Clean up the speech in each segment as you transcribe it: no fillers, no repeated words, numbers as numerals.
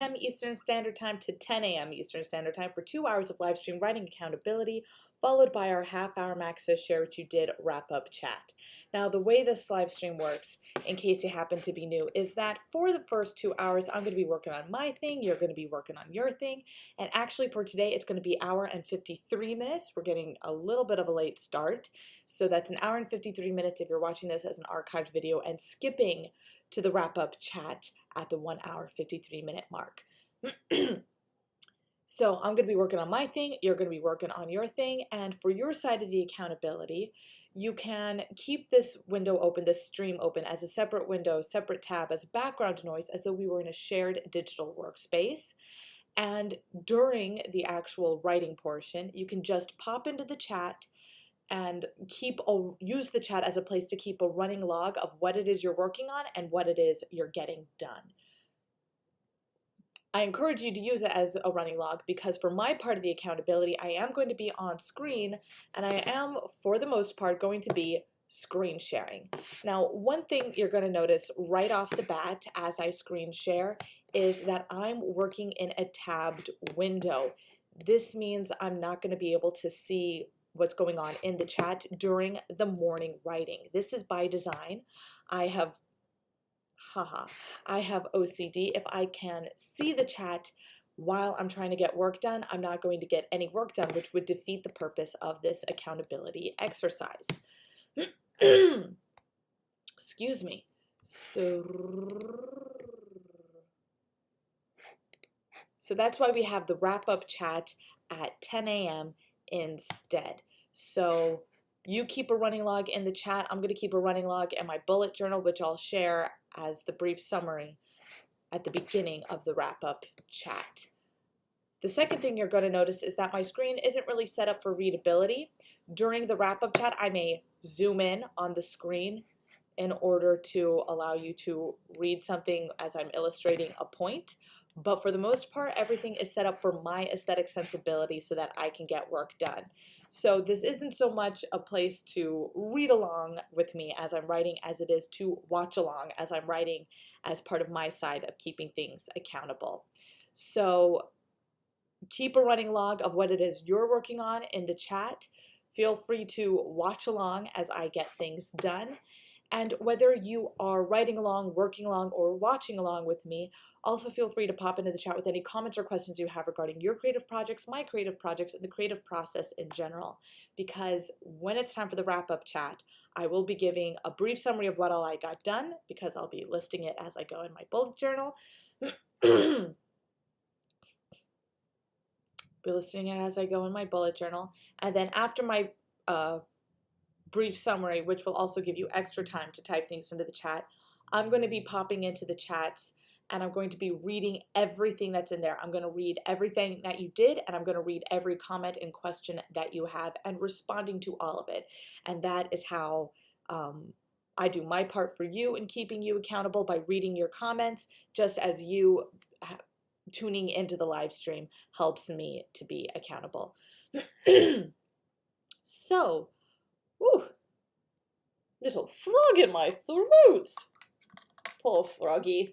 a.m. Eastern Standard Time to 10 a.m. Eastern Standard Time for 2 hours of live stream writing accountability, followed by our half-hour Max Says Share What You Did wrap-up chat. Now, the way this live stream works, in case you happen to be new, is that for the first 2 hours, I'm going to be working on my thing, you're going to be working on your thing, and actually for today, it's going to be hour and 53 minutes. We're getting a little bit of a late start, so that's an hour and 53 minutes if you're watching this as an archived video and skipping to the wrap-up chat at the 1 hour 53 minute mark. So I'm going to be working on my thing, you're going to be working on your thing, and for your side of the accountability, you can keep this window open, this stream open as a separate window, separate tab, as background noise, as though we were in a shared digital workspace. And during the actual writing portion, you can just pop into the chat and use the chat as a place to keep a running log of what it is you're working on and what it is you're getting done. I encourage you to use it as a running log because for my part of the accountability, I am going to be on screen and I am, for the most part, going to be screen sharing. Now, one thing you're going to notice right off the bat as I screen share is that I'm working in a tabbed window. This means I'm not going to be able to see what's going on in the chat during the morning writing. This is by design. I have OCD. If I can see the chat while I'm trying to get work done, I'm not going to get any work done, which would defeat the purpose of this accountability exercise. Excuse me. So that's why we have the wrap-up chat at 10 a.m. instead. So you keep a running log in the chat. I'm going to keep a running log in my bullet journal, which I'll share as the brief summary at the beginning of the wrap-up chat. The second thing you're going to notice is that my screen isn't really set up for readability. During the wrap-up chat, I may zoom in on the screen in order to allow you to read something as I'm illustrating a point. But for the most part, everything is set up for my aesthetic sensibility so that I can get work done. So this isn't so much a place to read along with me as I'm writing as it is to watch along as I'm writing as part of my side of keeping things accountable. So keep a running log of what it is you're working on in the chat. Feel free to watch along as I get things done. And whether you are writing along, working along, or watching along with me, also feel free to pop into the chat with any comments or questions you have regarding your creative projects, my creative projects, and the creative process in general. Because when it's time for the wrap-up chat, I will be giving a brief summary of what all I got done, because I'll be listing it as I go in my bullet journal. And then after my brief summary, which will also give you extra time to type things into the chat, I'm going to be popping into the chats and I'm going to be reading everything that's in there. I'm going to read everything that you did and I'm going to read every comment and question that you have and responding to all of it. And that is how I do my part for you in keeping you accountable, by reading your comments, just as you tuning into the live stream helps me to be accountable. So, whew, little frog in my throat. Poor froggy.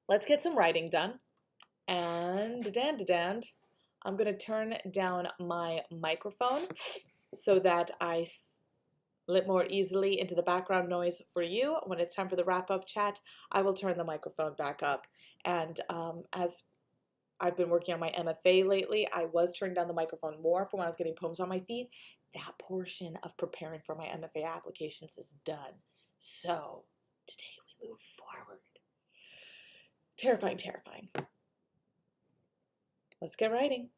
Let's get some writing done. And I'm going to turn down my microphone so that I slip more easily into the background noise for you. When it's time for the wrap-up chat, I will turn the microphone back up. And as I've been working on my MFA lately, I was turning down the microphone more for when I was getting poems on my feed. That portion of preparing for my MFA applications is done. So today we move forward. Terrifying, terrifying. Let's get writing.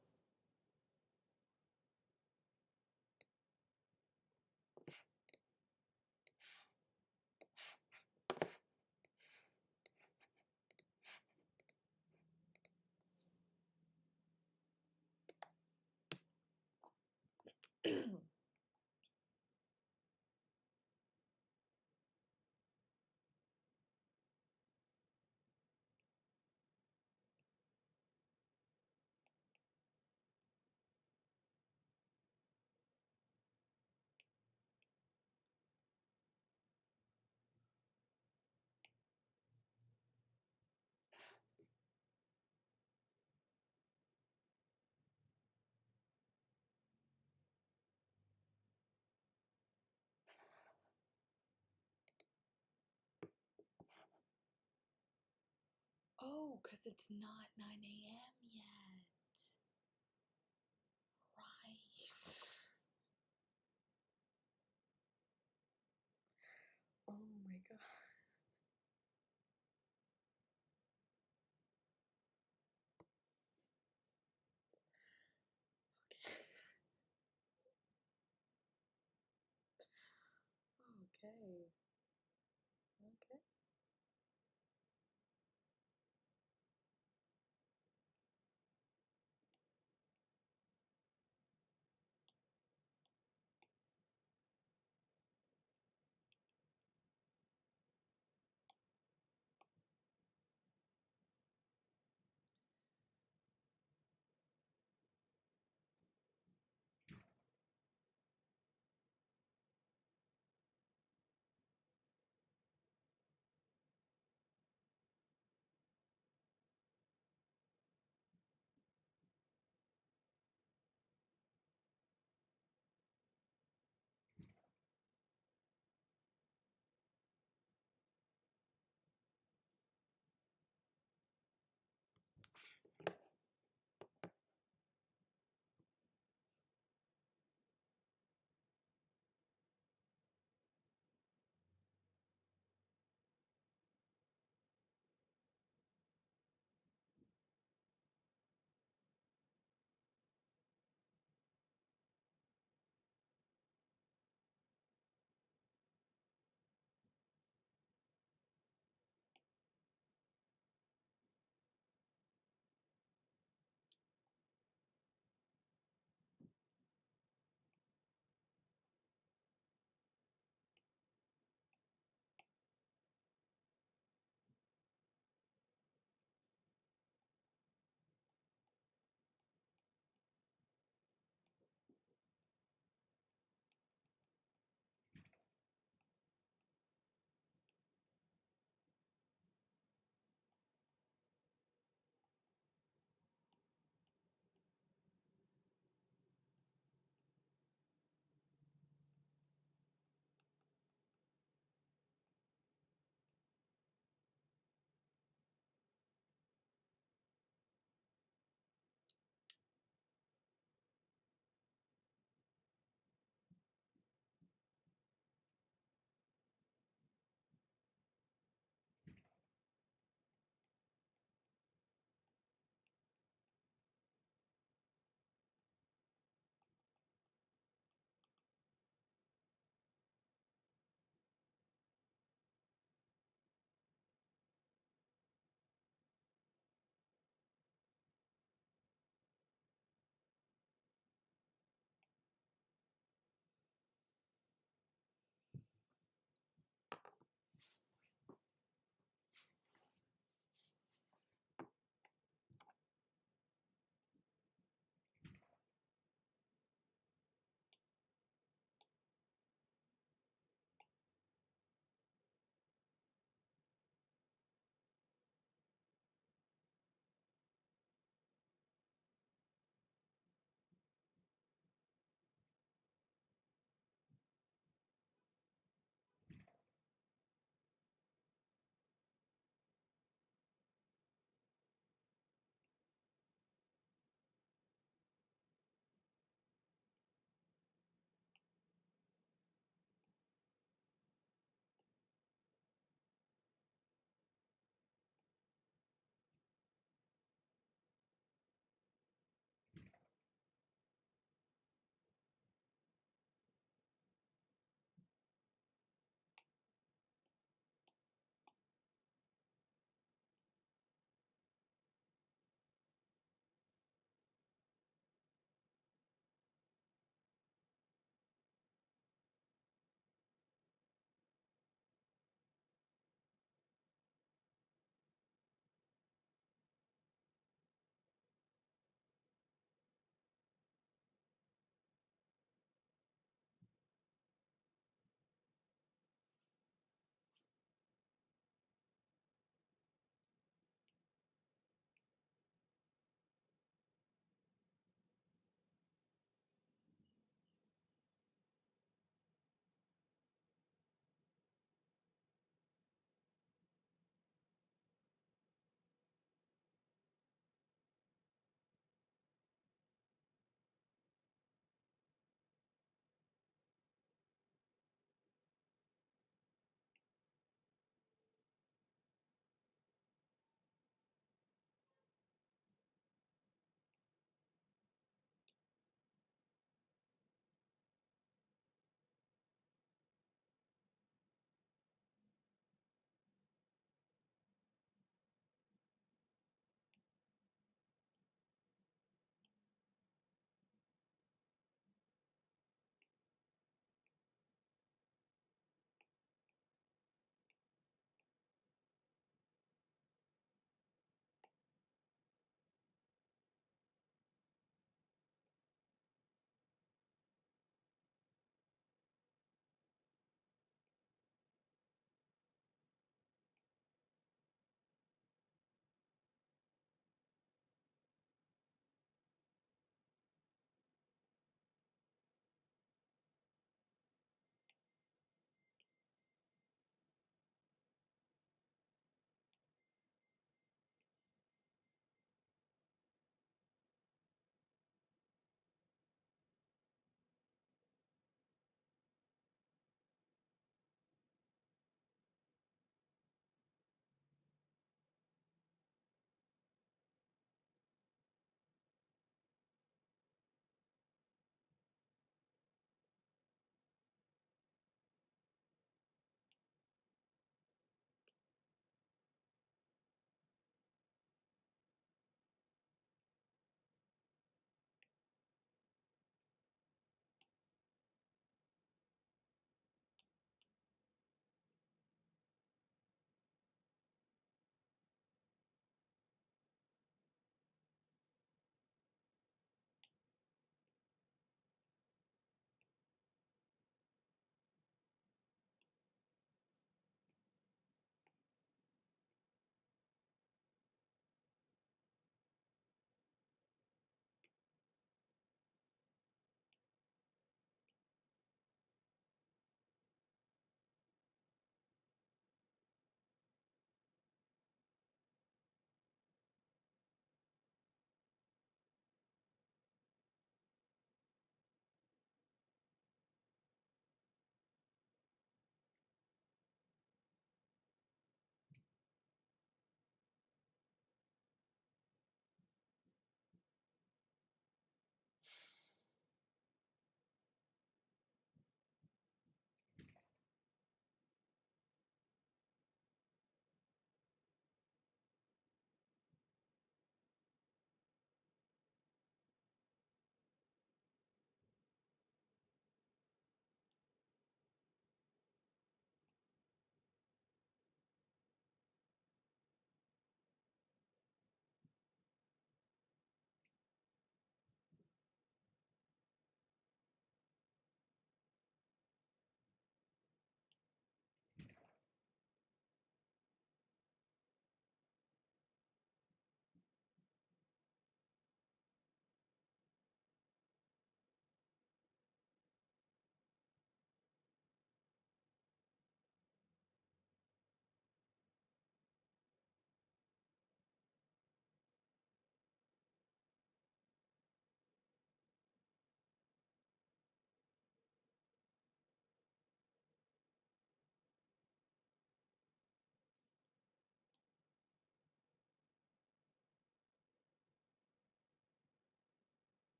Oh, because it's not 9 a.m. yet. Right. Oh my God. Okay. Okay.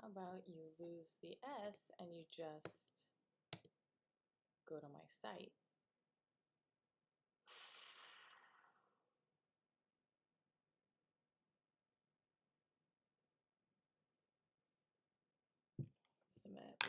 How about you lose the S and you just go to my site? Submit.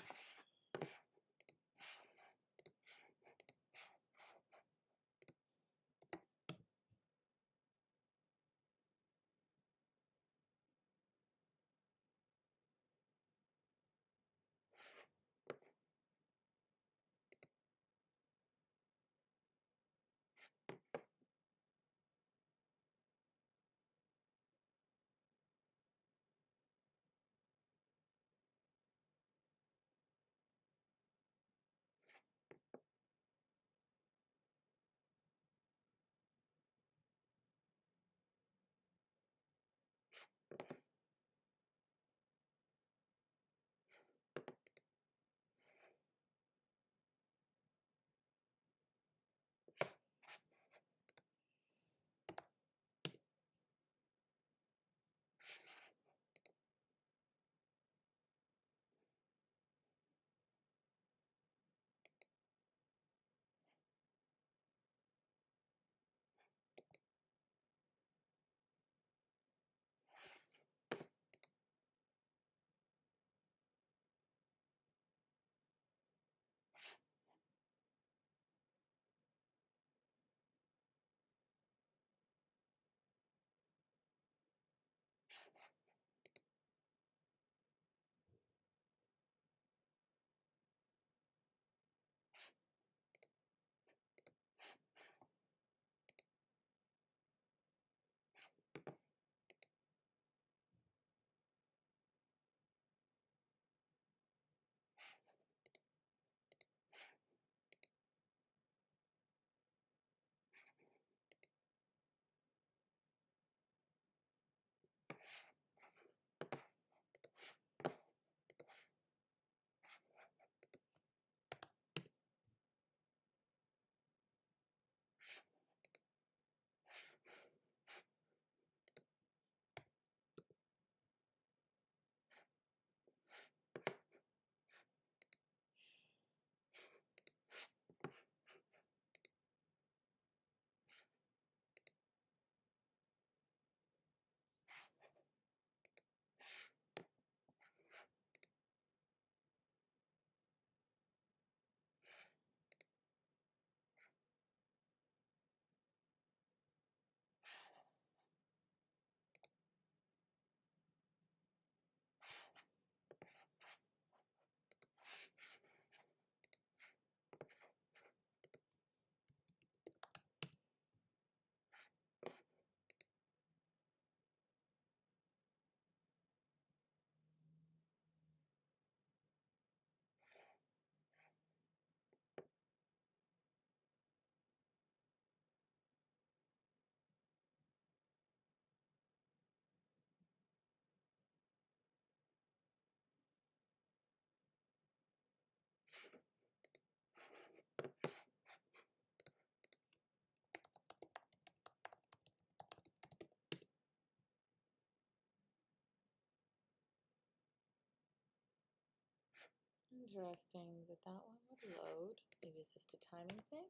Interesting that that one would load. Maybe it's just a timing thing.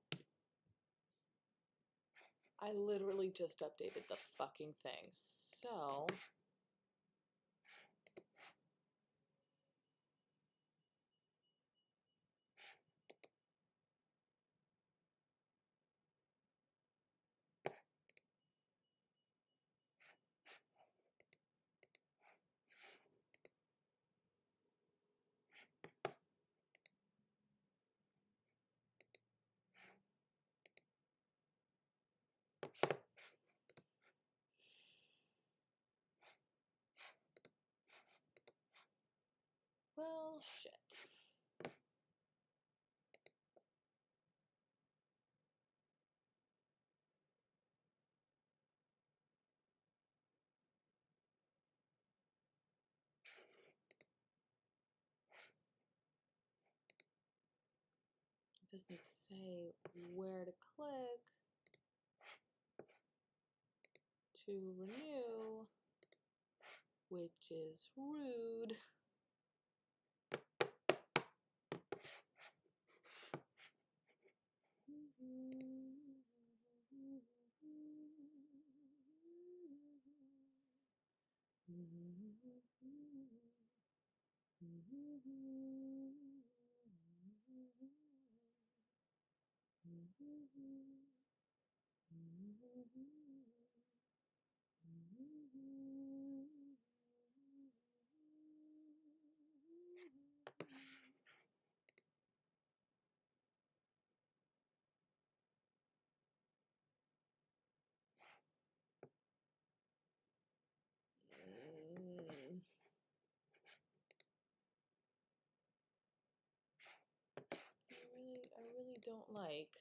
I literally just updated the fucking thing. So well, shit. It doesn't say where to click to renew which is rude. I really don't like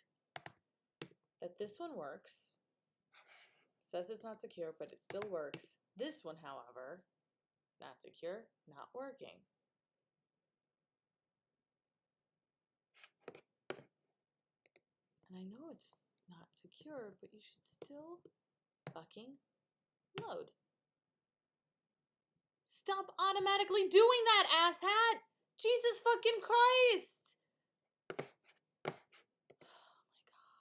that this one works. Says it's not secure, but it still works. This one, however, not secure, not working. And I know it's not secure, but you should still fucking load. Stop automatically doing that, asshat! Jesus fucking Christ! Oh my God.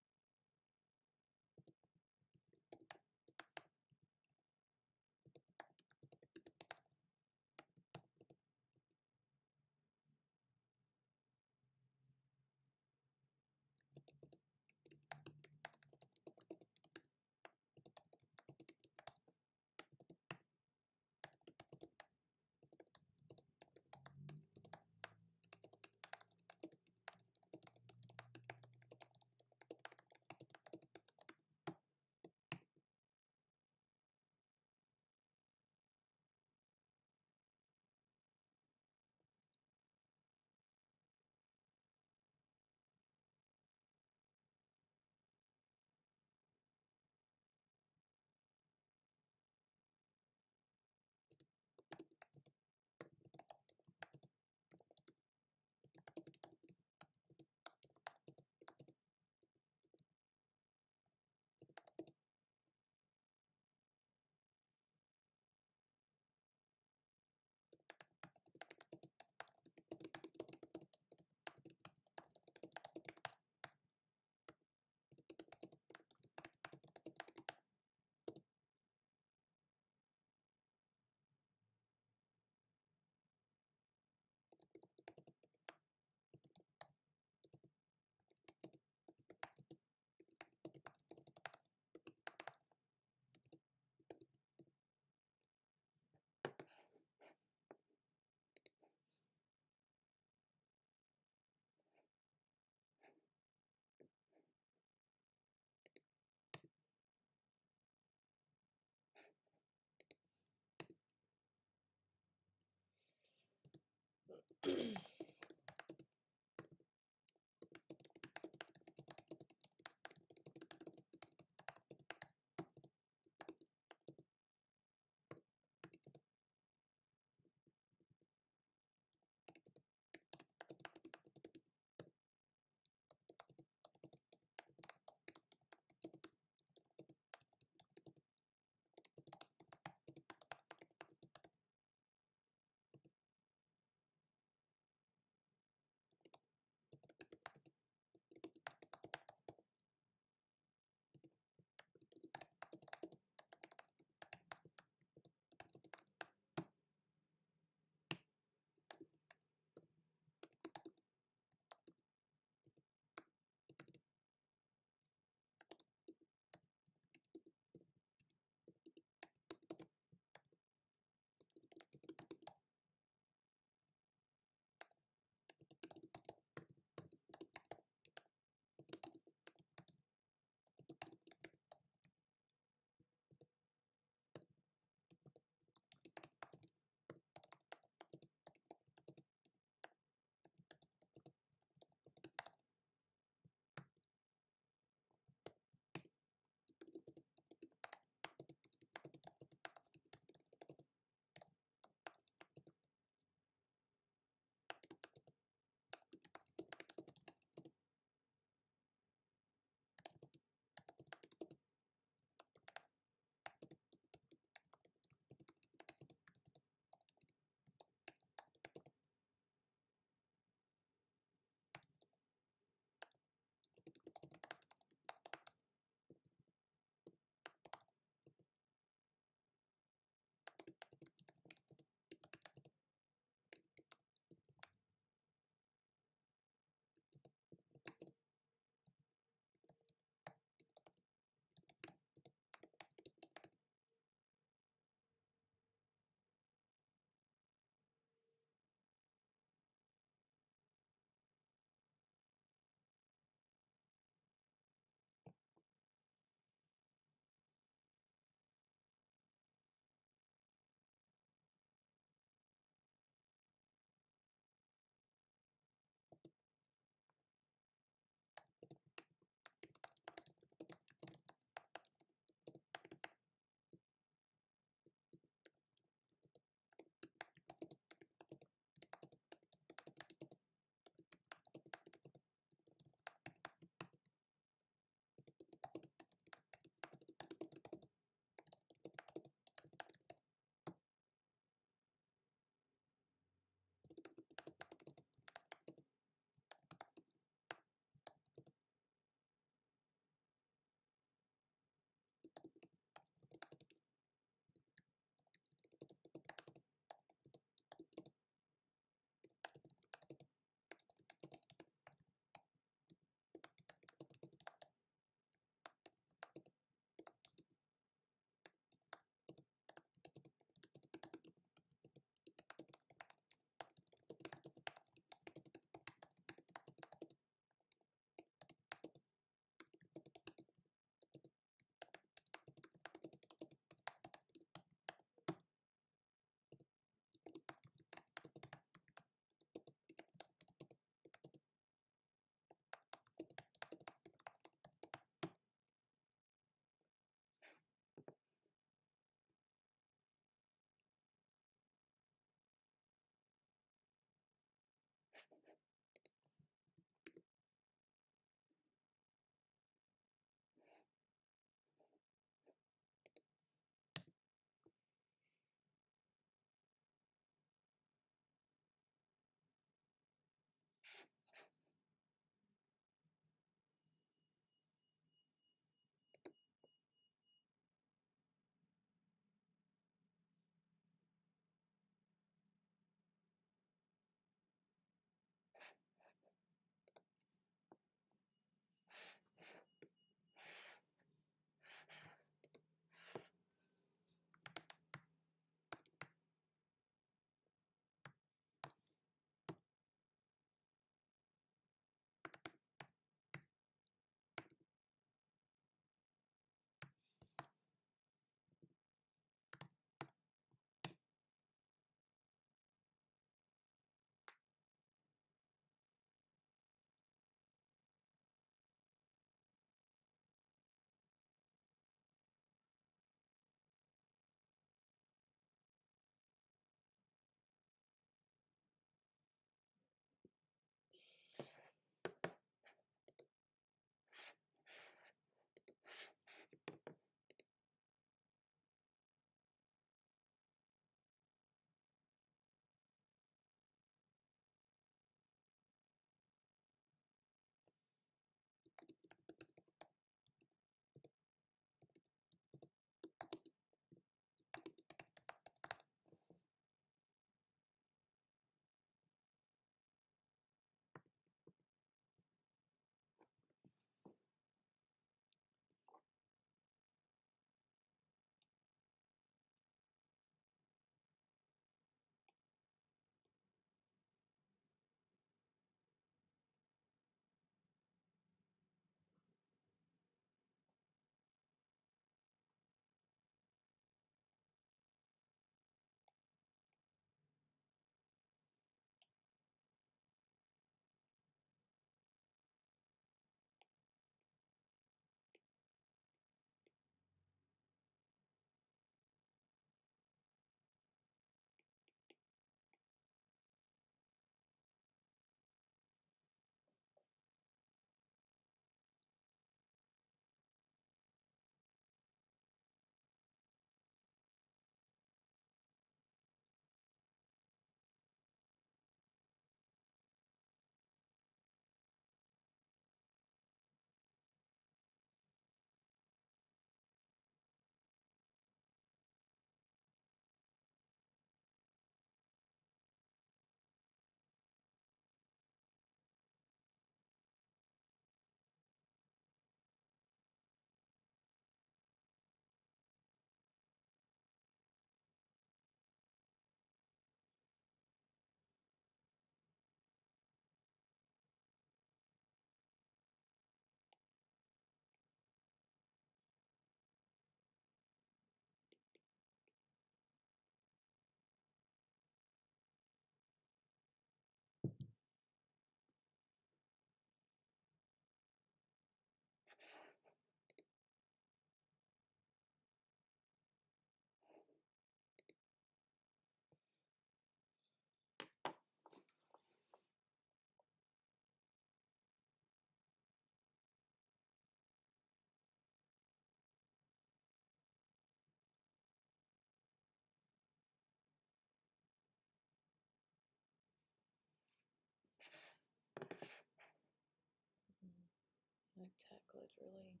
My tech glitch really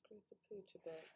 screwed the pooch a bit.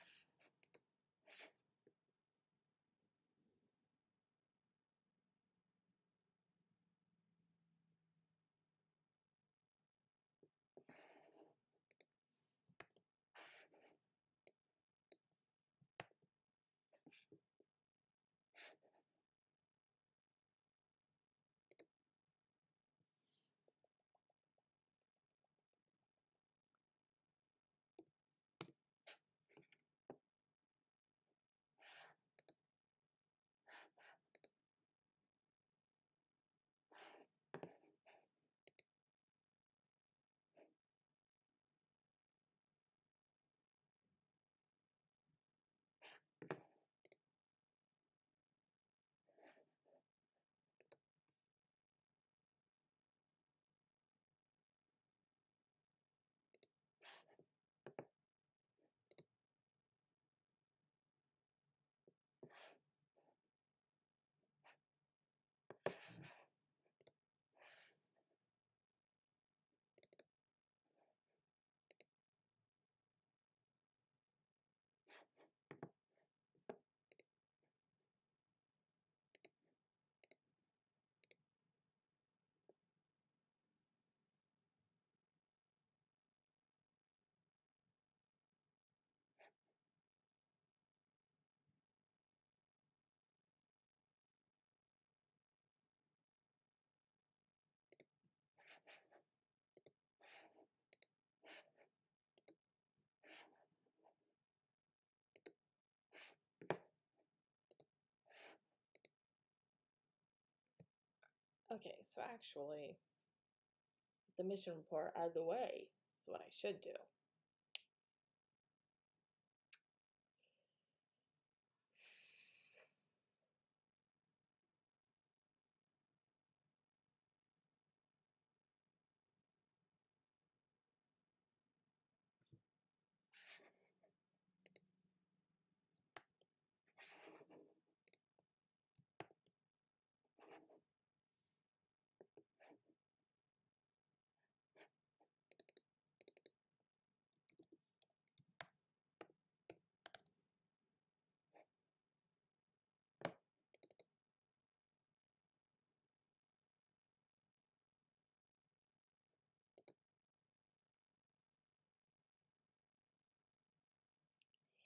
Okay, so actually, the mission report out of the way is what I should do.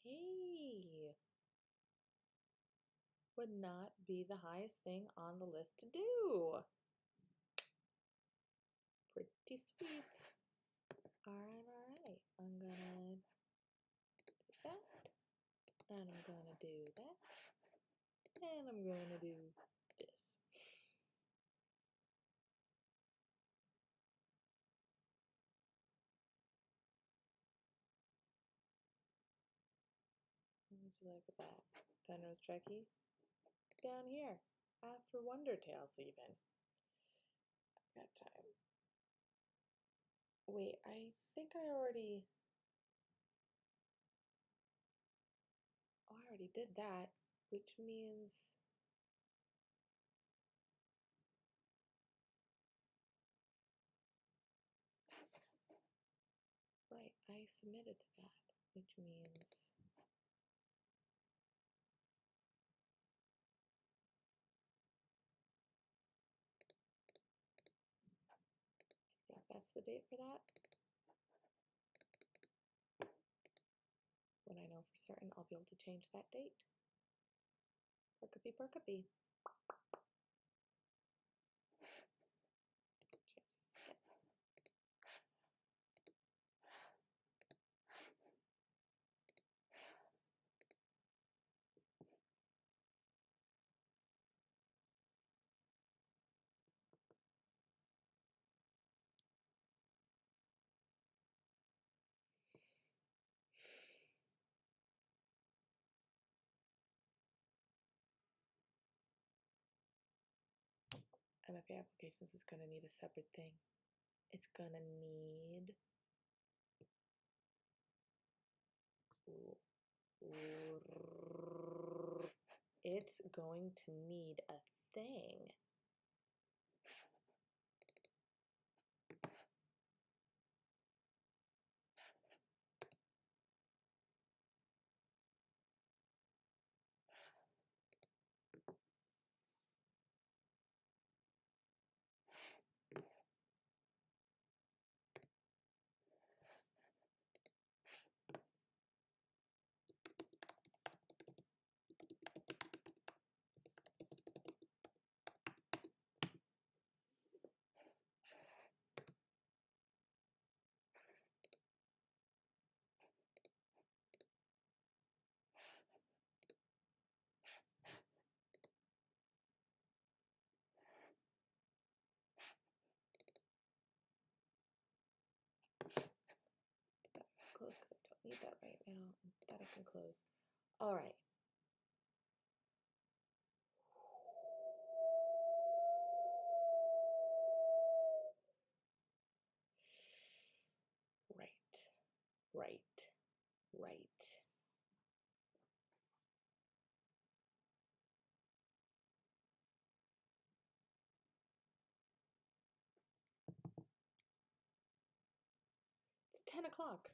Hey, would not be the highest thing on the list to do. Pretty sweet. All right. I'm gonna do that, and I'm gonna do that, and I'm gonna do this. What would you like with that? Penrose Trekkie? Down here, after Wonder Tales even. I've got time. Wait, I think I already... Oh, I already did that, which means... Right, I submitted to that, which means... Yeah, that's the date for that. When I know for certain, I'll be able to change that date. Perkapee, perkapee. MFA applications is going to need a separate thing. It's going to need... It's going to need a thing. need that right now. That I can close. All right. Right. It's 10 o'clock.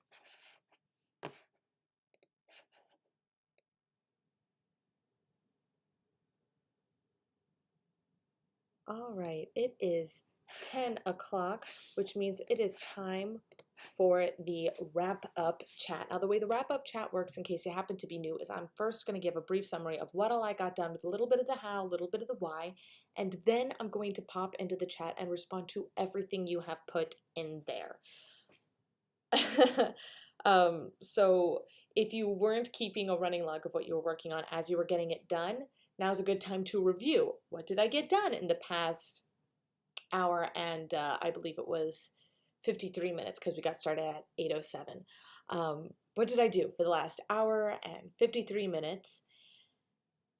All right, it is 10 o'clock, which means it is time for the wrap-up chat. Now, the way the wrap-up chat works, in case you happen to be new, is I'm first going to give a brief summary of what all I got done with a little bit of the how, a little bit of the why, and then I'm going to pop into the chat and respond to everything you have put in there. So if you weren't keeping a running log of what you were working on as you were getting it done, now's a good time to review. What did I get done in the past hour and I believe it was 53 minutes because we got started at 8:07. What did I do for the last hour and 53 minutes?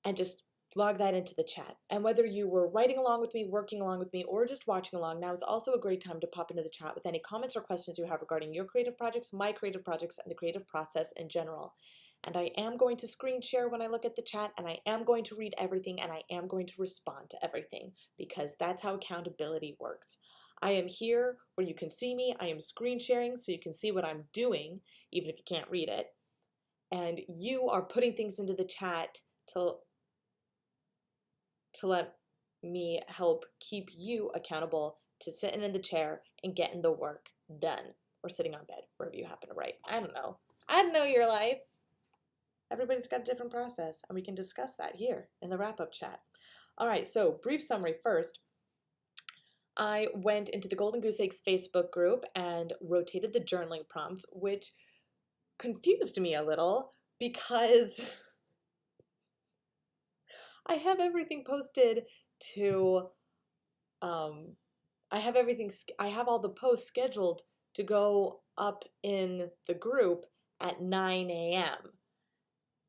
And just log that into the chat. And whether you were writing along with me, working along with me, or just watching along, now is also a great time to pop into the chat with any comments or questions you have regarding your creative projects, my creative projects, and the creative process in general. And I am going to screen share when I look at the chat, and I am going to read everything, and I am going to respond to everything, because that's how accountability works. I am here where you can see me. I am screen sharing so you can see what I'm doing, even if you can't read it. And you are putting things into the chat to let me help keep you accountable to sitting in the chair and getting the work done, or sitting on bed, wherever you happen to write. I don't know. I don't know your life. Everybody's got a different process, and we can discuss that here in the wrap-up chat. All right, so brief summary first. I went into the Golden Goose Eggs Facebook group and rotated the journaling prompts, which confused me a little because I have everything posted to, I have all the posts scheduled to go up in the group at 9 a.m.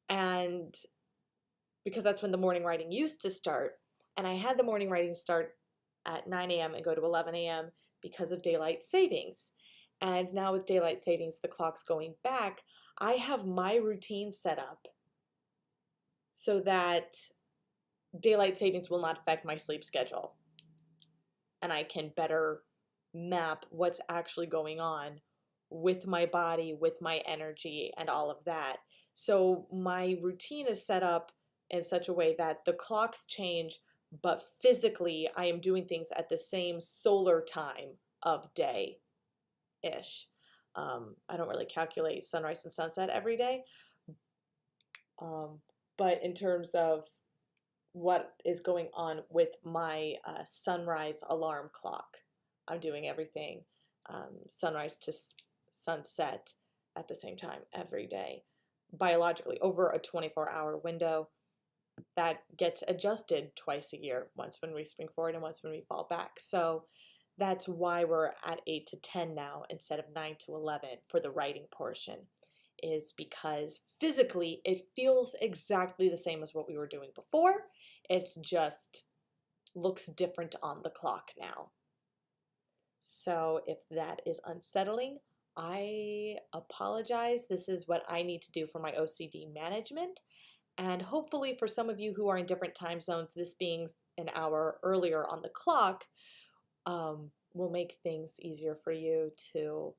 And because that's when the morning writing used to start. And I had the morning writing start at 9 a.m. and go to 11 a.m. because of daylight savings. And now with daylight savings, the clock's going back. I have my routine set up so that daylight savings will not affect my sleep schedule. And I can better map what's actually going on with my body, with my energy, and all of that. So my routine is set up in such a way that the clocks change, but physically I am doing things at the same solar time of day-ish. I don't really calculate sunrise and sunset every day. But in terms of what is going on with my sunrise alarm clock, I'm doing everything sunrise to sunset at the same time every day, biologically, over a 24-hour window that gets adjusted twice a year, once when we spring forward and once when we fall back. So that's why we're at 8 to 10 now instead of 9 to 11 for the writing portion, is because physically it feels exactly the same as what we were doing before. It's just looks different on the clock now. So if that is unsettling, I apologize. This is what I need to do for my OCD management. And hopefully for some of you who are in different time zones, this being an hour earlier on the clock will make things easier for you to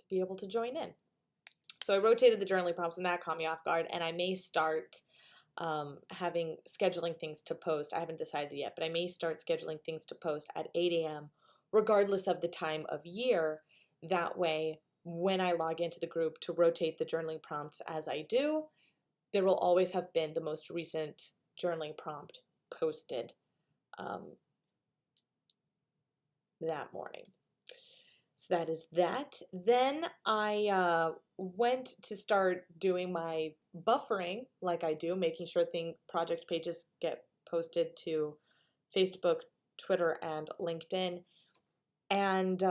be able to join in. So I rotated the journaling prompts and that caught me off guard, and I may start scheduling things to post. I haven't decided yet, but I may start scheduling things to post at 8 a.m. regardless of the time of year. That way, when I log into the group to rotate the journaling prompts as I do, there will always have been the most recent journaling prompt posted that morning. So that is that. Then I went to start doing my buffering like I do, making sure project pages get posted to Facebook, Twitter, and LinkedIn. And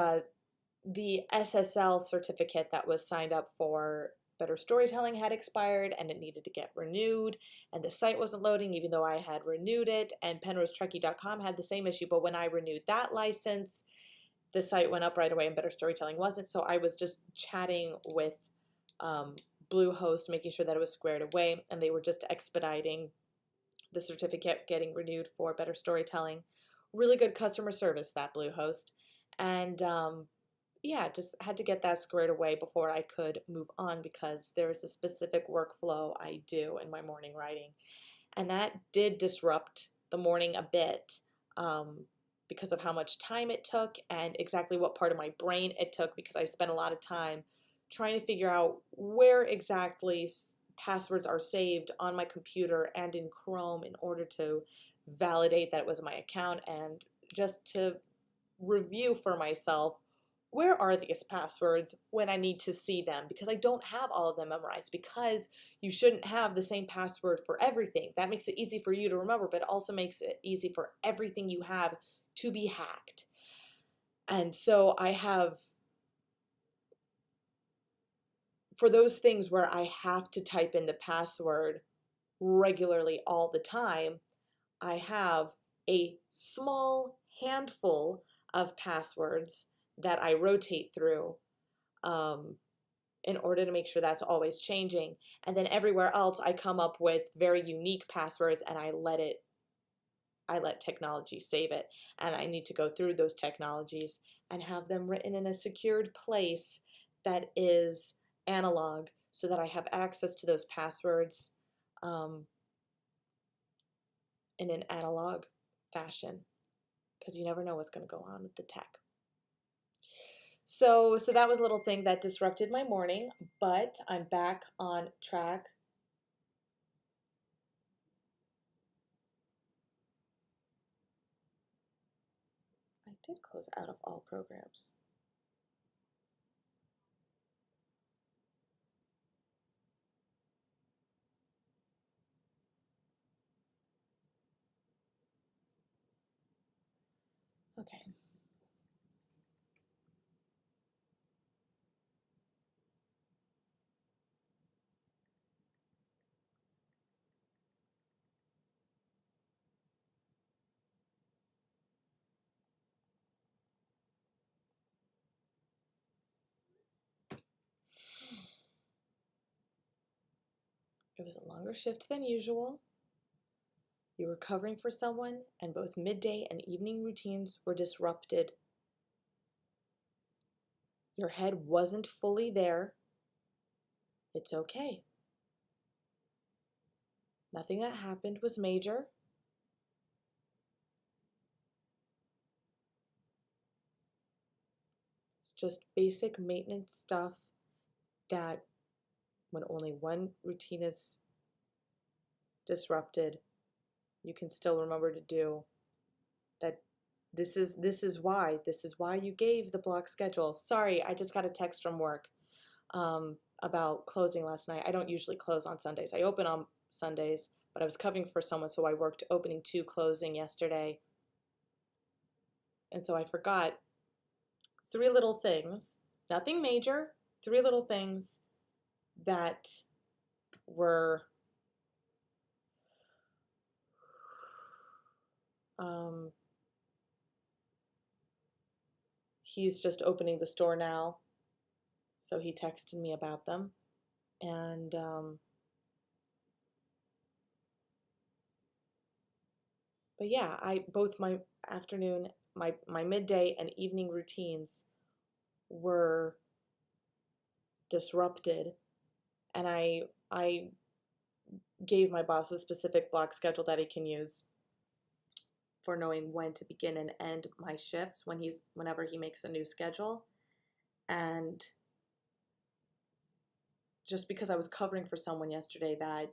the SSL certificate that was signed up for Better Storytelling had expired and it needed to get renewed, and the site wasn't loading even though I had renewed it, and penrosetruckee.com had the same issue, but when I renewed that license, the site went up right away and Better Storytelling wasn't. So I was just chatting with Bluehost, making sure that it was squared away, and they were just expediting the certificate getting renewed for Better Storytelling. Really good customer service, that Bluehost. And yeah, just had to get that squared away before I could move on, because there is a specific workflow I do in my morning writing. And that did disrupt the morning a bit, because of how much time it took and exactly what part of my brain it took, because I spent a lot of time trying to figure out where exactly passwords are saved on my computer and in Chrome in order to validate that it was my account, and just to review for myself, where are these passwords when I need to see them, because I don't have all of them memorized, because you shouldn't have the same password for everything. That makes it easy for you to remember, but it also makes it easy for everything you have to be hacked. And so I have, for those things where I have to type in the password regularly all the time, I have a small handful of passwords that I rotate through, in order to make sure that's always changing. And then everywhere else, I come up with very unique passwords, and I let technology save it. And I need to go through those technologies and have them written in a secured place that is analog, so that I have access to those passwords in an analog fashion, because you never know what's going to go on with the tech. So that was a little thing that disrupted my morning, but I'm back on track. I did close out of all programs. Okay. It was a longer shift than usual. You were covering for someone, and both midday and evening routines were disrupted. Your head wasn't fully there. It's okay. Nothing that happened was major. It's just basic maintenance stuff that, when only one routine is disrupted, you can still remember to do. That this is why you gave the block schedule. Sorry, I just got a text from work about closing last night. I don't usually close on Sundays. I open on Sundays, but I was covering for someone, so I worked opening 2, closing yesterday. And so I forgot 3 little things, nothing major, 3 little things that were he's just opening the store now, so he texted me about them. And but yeah, both my afternoon, my midday and evening routines were disrupted, and I gave my boss a specific block schedule that he can use for knowing when to begin and end my shifts whenever he makes a new schedule. And just because I was covering for someone yesterday, that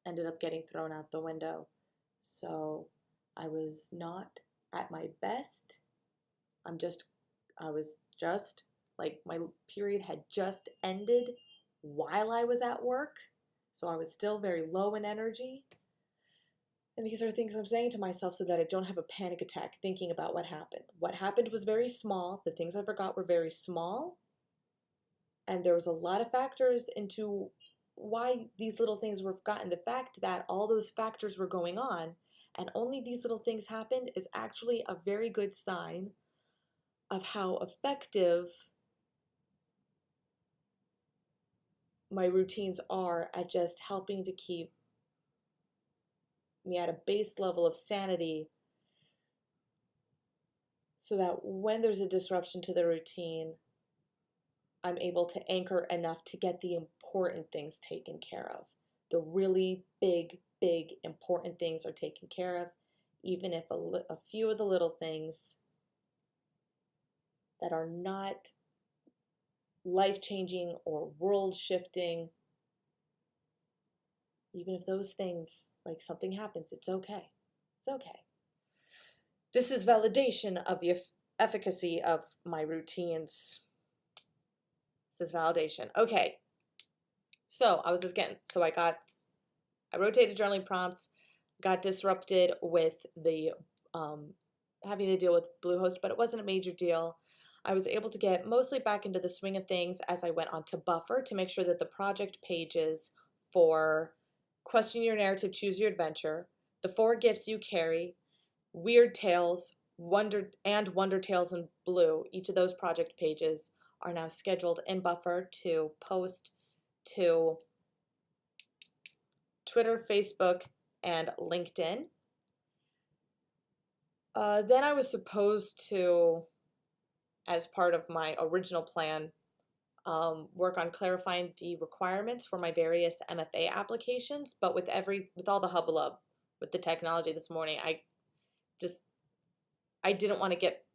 ended up getting thrown out the window. So I was not at my best. I was just, like, my period had just ended while I was at work. So I was still very low in energy. And these are things I'm saying to myself so that I don't have a panic attack thinking about what happened. What happened was very small. The things I forgot were very small. And there was a lot of factors into why these little things were forgotten. The fact that all those factors were going on and only these little things happened is actually a very good sign of how effective my routines are at just helping to keep me at a base level of sanity so that when there's a disruption to the routine, I'm able to anchor enough to get the important things taken care of. The really big, big, important things are taken care of, even if a few of the little things that are not life-changing or world-shifting, even if those things, like something happens, it's okay. It's okay. This is validation of the efficacy of my routines. This is validation. Okay. So I rotated journaling prompts, got disrupted with the having to deal with Bluehost, but it wasn't a major deal. I was able to get mostly back into the swing of things as I went on to Buffer to make sure that the project pages for Question Your Narrative, Choose Your Adventure, the 4 Gifts You Carry, Weird Tales, Wonder Tales in Blue, each of those project pages are now scheduled in Buffer to post to Twitter, Facebook, and LinkedIn. Then I was supposed to, as part of my original plan, work on clarifying the requirements for my various MFA applications. But with all the hubbub with the technology this morning, I didn't want to get.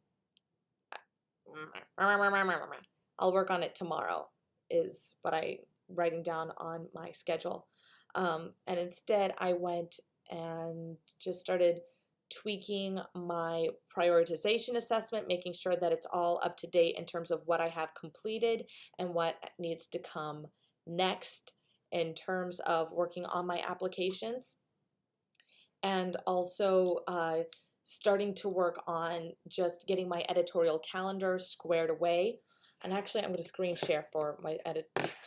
I'll work on it tomorrow, is what I'm writing down on my schedule. And instead, I went and just started tweaking my prioritization assessment, making sure that it's all up to date in terms of what I have completed and what needs to come next in terms of working on my applications. And also starting to work on just getting my editorial calendar squared away. And actually, I'm going to screen share for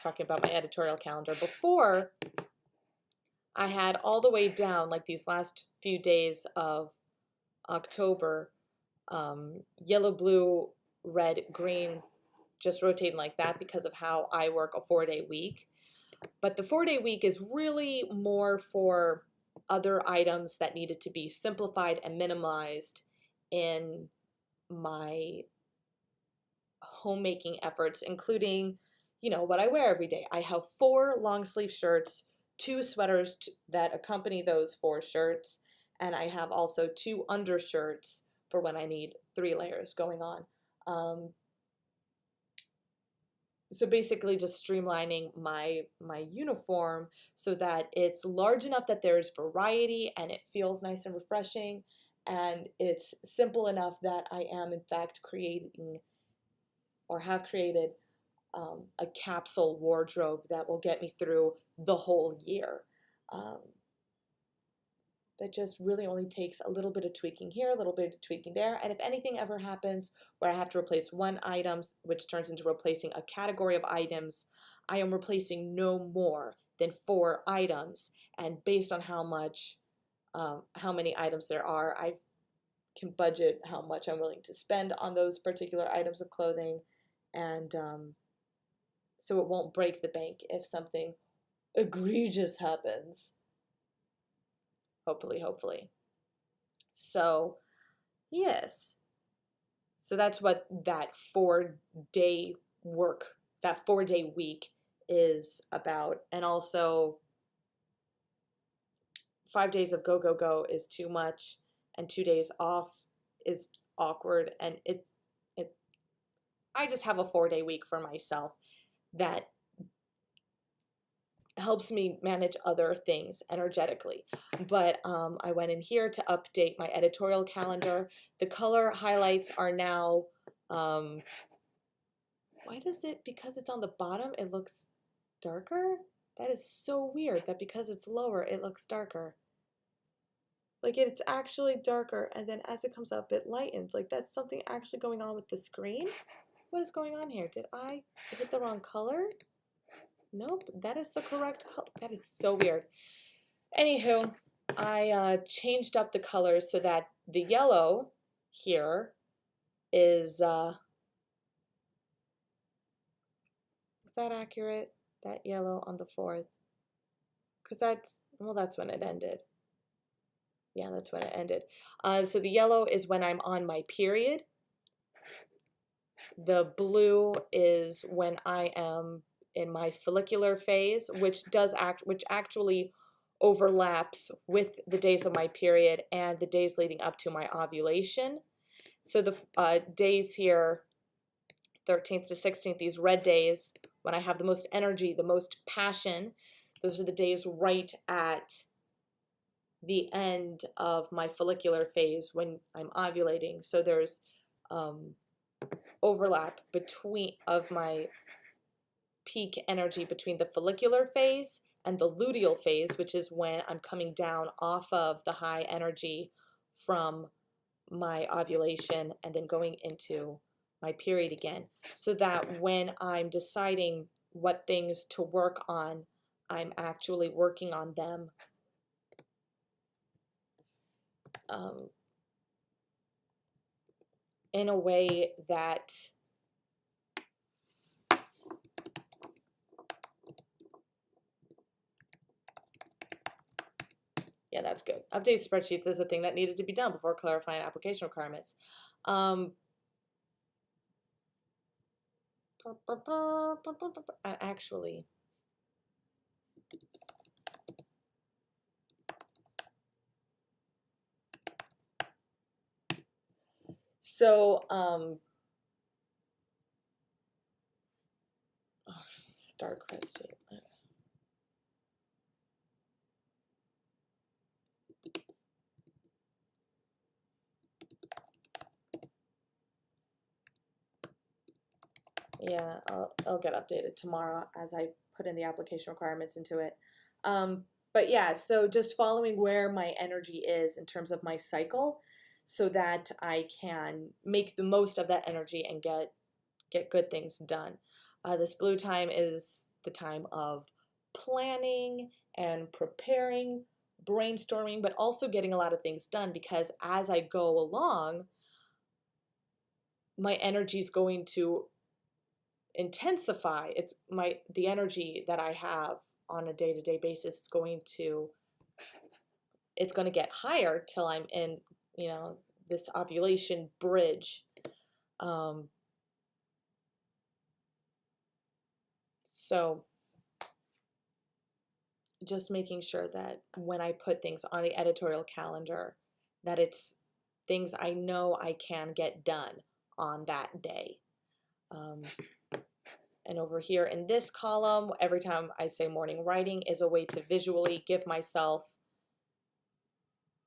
talking about my editorial calendar. Before, I had all the way down, like these last few days of October, yellow, blue, red, green, just rotating like that because of how I work a 4-day week. But the 4-day week is really more for other items that needed to be simplified and minimized in my homemaking efforts, including, what I wear every day. I have 4 long sleeve shirts, 2 sweaters that accompany those 4 shirts, and I have also 2 undershirts for when I need 3 layers going on. So basically just streamlining my uniform so that it's large enough that there's variety and it feels nice and refreshing, and it's simple enough that I am in fact creating or have created a capsule wardrobe that will get me through the whole year. That just really only takes a little bit of tweaking here, a little bit of tweaking there. And if anything ever happens where I have to replace 1 item, which turns into replacing a category of items, I am replacing no more than 4 items. And based on how many items there are, I can budget how much I'm willing to spend on those particular items of clothing. And so it won't break the bank if something egregious happens. Hopefully. So, yes. So that's what that 4-day week is about. And also 5 days of go, go, go is too much, and 2 days off is awkward. And I just have a 4-day week for myself that helps me manage other things energetically. But I went in here to update my editorial calendar. The color highlights are now, because it's on the bottom, it looks darker? That is so weird that because it's lower, it looks darker. Like it's actually darker, and then as it comes up, it lightens. Like that's something actually going on with the screen. What is going on here? Did I hit the wrong color? Nope, that is the correct color. That is so weird. Anywho, I changed up the colors so that the yellow here is that accurate? That yellow on the 4th? Because that's, well, that's when it ended. Yeah, that's when it ended. So the yellow is when I'm on my period. The blue is when I am in my follicular phase, which actually overlaps with the days of my period and the days leading up to my ovulation. So the days here, 13th to 16th, these red days, when I have the most energy, the most passion, those are the days right at the end of my follicular phase when I'm ovulating. So there's overlap between of my peak energy between the follicular phase and the luteal phase, which is when I'm coming down off of the high energy from my ovulation and then going into my period again, so that when I'm deciding what things to work on, I'm actually working on them in a way that yeah, that's good. Update spreadsheets is a thing that needed to be done before clarifying application requirements. Actually, so start question. Yeah, I'll get updated tomorrow as I put in the application requirements into it. But yeah, so just following where my energy is in terms of my cycle so that I can make the most of that energy and get good things done. This blue time is the time of planning and preparing, brainstorming, but also getting a lot of things done because as I go along, my energy is going to intensify. The energy that I have on a day-to-day basis is going to get higher till I'm in, this ovulation bridge. So just making sure that when I put things on the editorial calendar, that it's things I know I can get done on that day. And over here in this column, every time I say morning writing is a way to visually give myself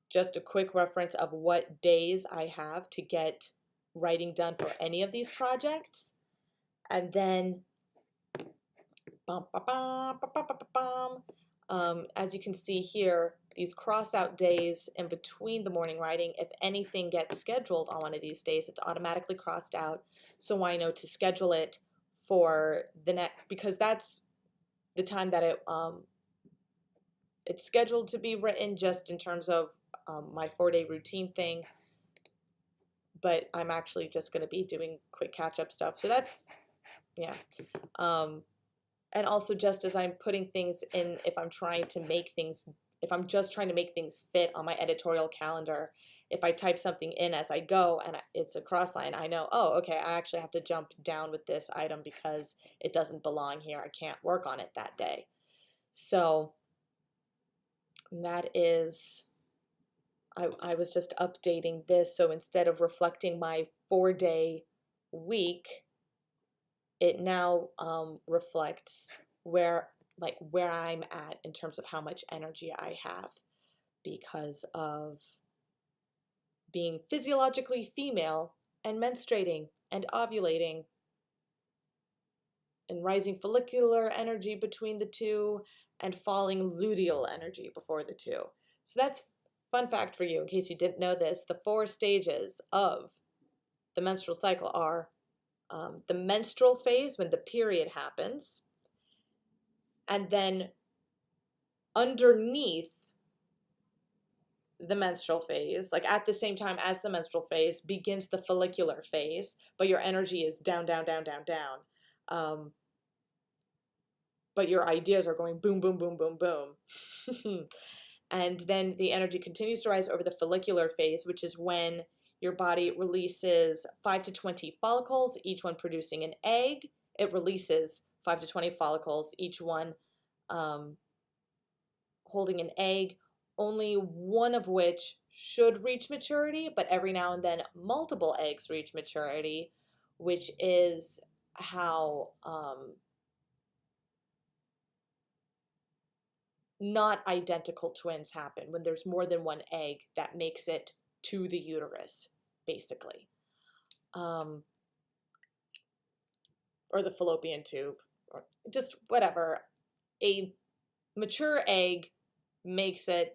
just a quick reference of what days I have to get writing done for any of these projects. And then, as you can see here, these cross out days in between the morning writing, if anything gets scheduled on one of these days, it's automatically crossed out. So I know to schedule it for the next, because that's the time that it's scheduled to be written just in terms of my 4-day routine thing, but I'm actually just going to be doing quick catch-up stuff. So that's, yeah. And also just as I'm putting things in, if I'm just trying to make things fit on my editorial calendar, if I type something in as I go and it's a cross line, I know, oh, okay, I actually have to jump down with this item because it doesn't belong here. I can't work on it that day. So that is, I was just updating this. So instead of reflecting my 4-day week, it now reflects where I'm at in terms of how much energy I have because of being physiologically female and menstruating and ovulating and rising follicular energy between the two and falling luteal energy before the two. So that's fun fact for you, in case you didn't know this, the 4 stages of the menstrual cycle are the menstrual phase, when the period happens, and then underneath the menstrual phase, like at the same time as the menstrual phase, begins the follicular phase, but your energy is down, down, down, down, down. But your ideas are going boom, boom, boom, boom, boom. And then the energy continues to rise over the follicular phase, which is when your body releases 5 to 20 follicles, each one producing an egg. It releases 5 to 20 follicles, each one holding an egg, only one of which should reach maturity, but every now and then multiple eggs reach maturity, which is how not identical twins happen, when there's more than one egg that makes it to the uterus, basically. Or the fallopian tube, or just whatever. A mature egg makes it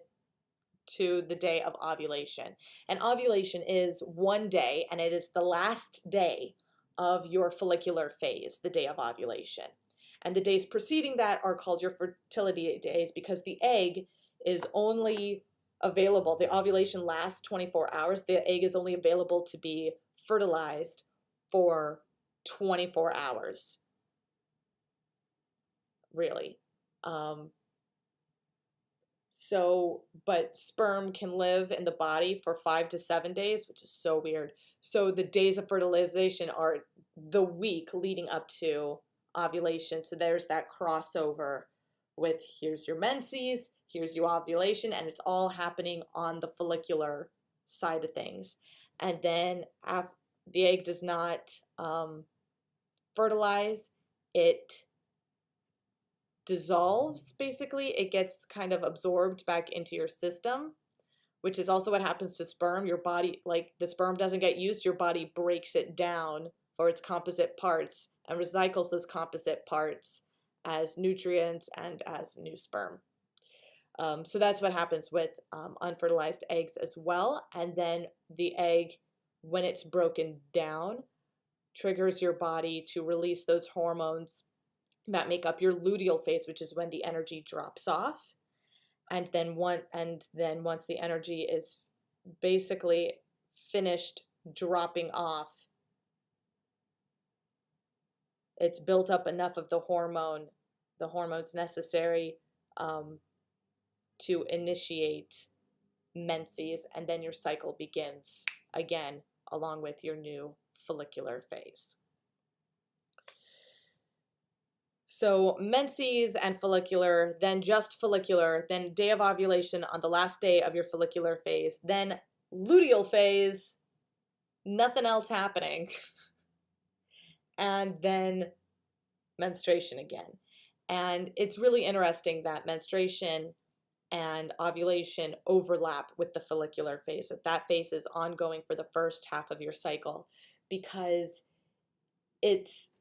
to the day of ovulation. And ovulation is one day, and it is the last day of your follicular phase, the day of ovulation. And the days preceding that are called your fertility days, because the egg is only available, the ovulation lasts 24 hours. The egg is only available to be fertilized for 24 hours, really. But sperm can live in the body for 5 to 7 days, which is so weird. So the days of fertilization are the week leading up to ovulation. So there's that crossover with here's your menses, here's your ovulation, and it's all happening on the follicular side of things. And then the egg does not fertilize, it dissolves, basically. It gets kind of absorbed back into your system, which is also what happens to sperm. Your body, like the sperm doesn't get used, your body breaks it down for its composite parts and recycles those composite parts as nutrients and as new sperm. So that's what happens with unfertilized eggs as well. And then the egg, when it's broken down, triggers your body to release those hormones that make up your luteal phase, which is when the energy drops off. And then once the energy is basically finished dropping off, it's built up enough of the hormones necessary to initiate menses, and then your cycle begins again, along with your new follicular phase. So menses and follicular, then just follicular, then day of ovulation on the last day of your follicular phase, then luteal phase, nothing else happening, and then menstruation again. And it's really interesting that menstruation and ovulation overlap with the follicular phase, that phase is ongoing for the first half of your cycle, because it's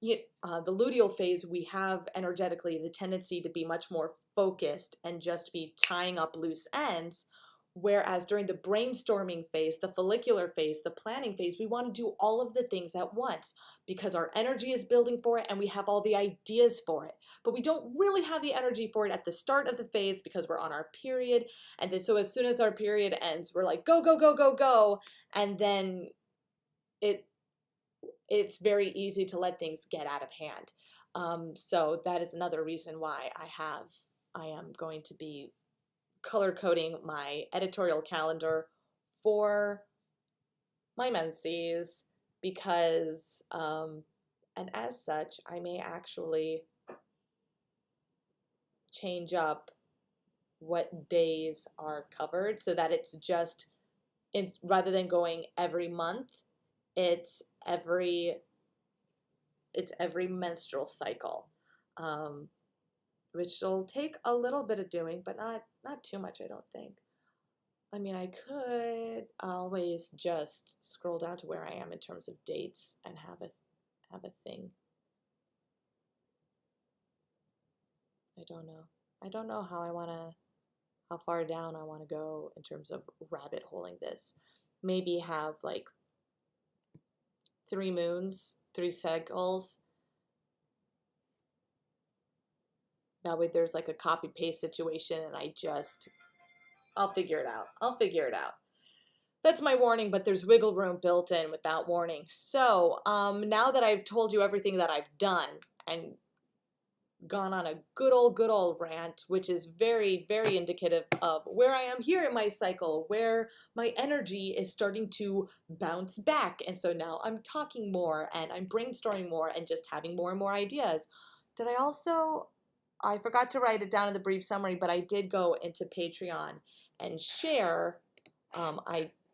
the luteal phase, we have energetically the tendency to be much more focused and just be tying up loose ends, whereas during the brainstorming phase, the follicular phase, the planning phase, we want to do all of the things at once because our energy is building for it and we have all the ideas for it. But we don't really have the energy for it at the start of the phase because we're on our period. And then so as soon as our period ends, we're like, go, go, go, go, go. And then it's very easy to let things get out of hand. So that is another reason why I am going to be color coding my editorial calendar for my menses, because, and as such, I may actually change up what days are covered so that it's rather than going every month, it's every menstrual cycle, which will take a little bit of doing, but not too much, I don't think. I mean, I could always just scroll down to where I am in terms of dates and have a thing. I don't know. I don't know how far down I want to go in terms of rabbit holing this. Maybe have like 3 moons, 3 cycles. That way there's like a copy paste situation and I'll figure it out. I'll figure it out. That's my warning, but there's wiggle room built in with that warning. So now that I've told you everything that I've done and gone on a good old rant, which is very, very indicative of where I am here in my cycle, where my energy is starting to bounce back. And so now I'm talking more and I'm brainstorming more and just having more and more ideas. I forgot to write it down in the brief summary, but I did go into Patreon and share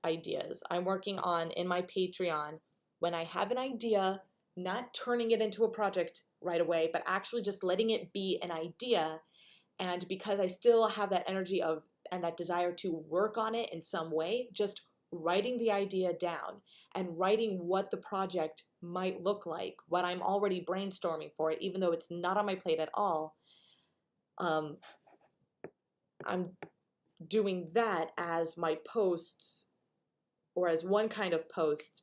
ideas I'm working on in my Patreon. When I have an idea, not turning it into a project right away, but actually just letting it be an idea. And because I still have that energy and that desire to work on it in some way, just writing the idea down and writing what the project might look like, what I'm already brainstorming for it, even though it's not on my plate at all. I'm doing that as my posts, or as one kind of post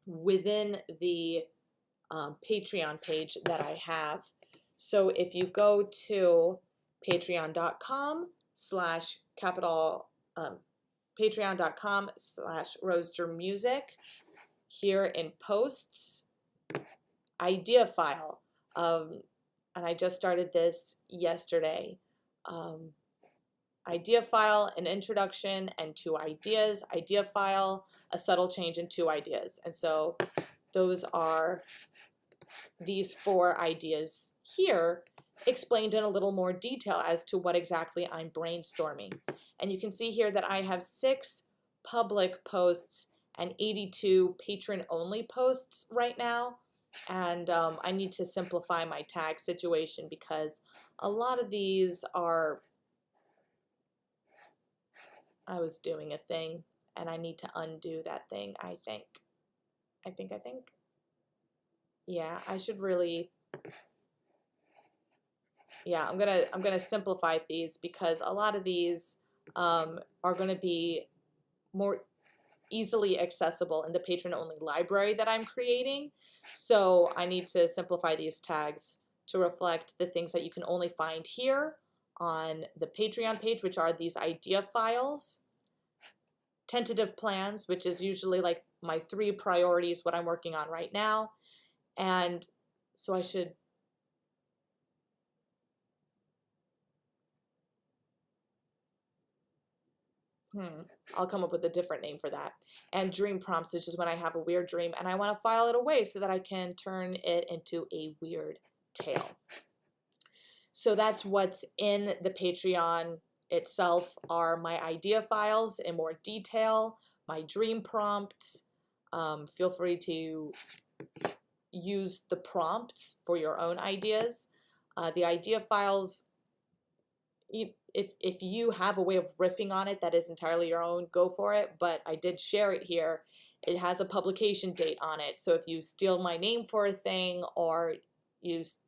within the Patreon page that I have. So if you go to patreon.com/roastermusic, here in posts, idea file, and I just started this yesterday. Idea file, an introduction and 2 ideas, idea file, a subtle change and 2 ideas. And so those are these 4 ideas here explained in a little more detail as to what exactly I'm brainstorming. And you can see here that I have 6 public posts and 82 patron-only posts right now. And I need to simplify my tag situation because a lot of these are, I was doing a thing and I need to undo that thing, I think. Yeah, I should really, yeah, I'm gonna simplify these because a lot of these are gonna be more easily accessible in the patron-only library that I'm creating. So I need to simplify these tags to reflect the things that you can only find here on the Patreon page, which are these idea files, tentative plans, which is usually like my 3 priorities, what I'm working on right now. And so I should, I'll come up with a different name for that. And dream prompts, which is when I have a weird dream and I want to file it away so that I can turn it into a weird tale. So that's what's in the Patreon itself, are my idea files in more detail, my dream prompts. Feel free to use the prompts for your own ideas. The idea files, if you have a way of riffing on it that is entirely your own, go for it. But I did share it here. It has a publication date on it. So if you steal my name for a thing or use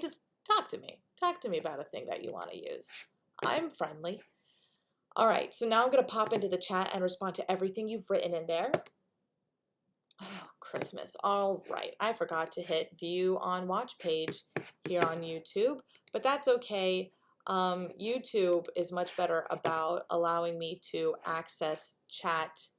just talk to me. Talk to me about a thing that you want to use. I'm friendly. All right, so now I'm going to pop into the chat and respond to everything you've written in there. Oh, Christmas. All right, I forgot to hit view on watch page here on YouTube, but that's okay. YouTube is much better about allowing me to access chat,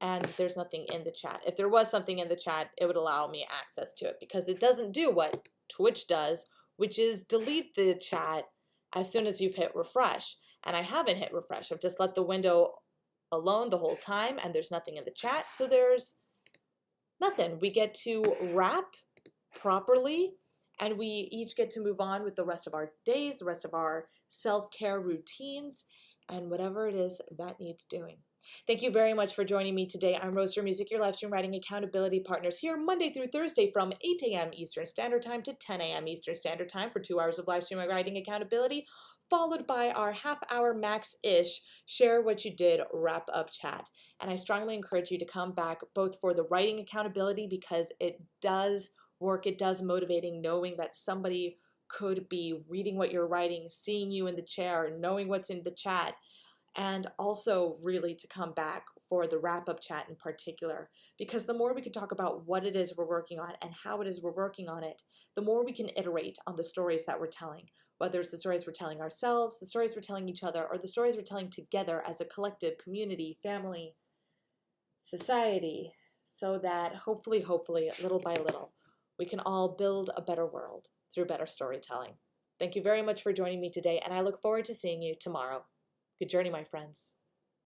and there's nothing in the chat. If there was something in the chat, it would allow me access to it because it doesn't do what Twitch does, which is delete the chat as soon as you've hit refresh. And I haven't hit refresh. I've just let the window alone the whole time and there's nothing in the chat. So there's nothing. We get to wrap properly and we each get to move on with the rest of our days, the rest of our self-care routines, and whatever it is that needs doing. Thank you very much for joining me today. I'm Roaster Music, your live stream writing accountability partners, here Monday through Thursday from 8 a.m. Eastern Standard Time to 10 a.m. Eastern Standard Time for 2 hours of live stream writing accountability, followed by our half-hour max-ish share what you did wrap-up chat. And I strongly encourage you to come back both for the writing accountability because it does work it does motivating knowing that somebody could be reading what you're writing, seeing you in the chair, knowing what's in the chat, and also really to come back for the wrap-up chat in particular, because the more we can talk about what it is we're working on and how it is we're working on it, the more we can iterate on the stories that we're telling, whether it's the stories we're telling ourselves, the stories we're telling each other, or the stories we're telling together as a collective, community, family, society, so that hopefully, little by little, we can all build a better world through better storytelling. Thank you very much for joining me today, and I look forward to seeing you tomorrow. Good journey, my friends.